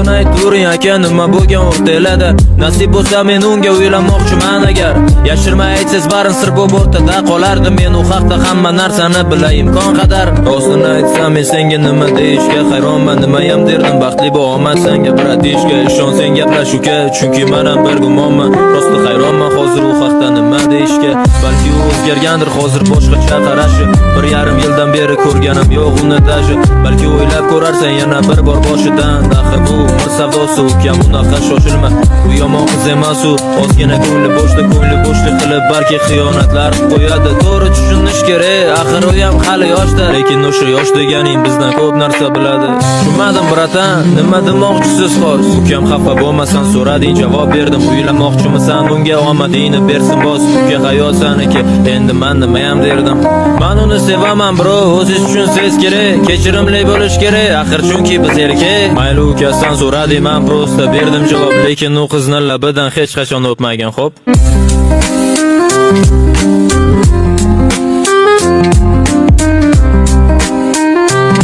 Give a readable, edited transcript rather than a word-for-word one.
rostini ayturing aka, nima bo'lgan o'rtalarda? Nasib bo'lsa men unga uylanmoqchiman agar. Yashirmay aytsiz barin sir bo'lib o'rtada qolardi. Men u haqda hamma narsani bilay imkon qadar. Rostini aytsam men senga nima deyishga hayronman. Nimayam derdim baxtli bo'laman senga bratishka. Ishon sen gaplash uka, chunki men ham bir gumonman. Rosti hayronman hozir u haqda nima deyishga. Balki u o'zgargandir hozir boshqacha qarashi. 1,5 yildan beri ko'rganim yo'q uni dashi. Balki o'ylab ko'rarsan yana bir bor boshidan. Axir bu umr savdosi ukam, unaqa shoshilma. Bu yomon qiz emas u, ozgina ko'ngli bo'shlik qilib balki xiyonatlar qo'yadi. To'g'ri tushunish kerak, axir u ham hali yoshda. Lekin o'sha yosh deganing bizdan ko'p narsa biladi. Tushunmadim bratan, nima demoqchisiz xos? Ukam xafa bo'lmasan so'rading, javob berdim. Uylanmoqchimisan unga omadingni bersin boz. Uka hayot saniki, endi men nima ham derdim. Men uni sevaman bro, o'zingiz tushunsangiz kerak. Kechirimli bo'lish kerak, axir chunki biz erkak. Mayli ukasidan so'radim, men prosta berdim javob. Lekin u qizni labidan hech qachon o'tmagan, xo'p.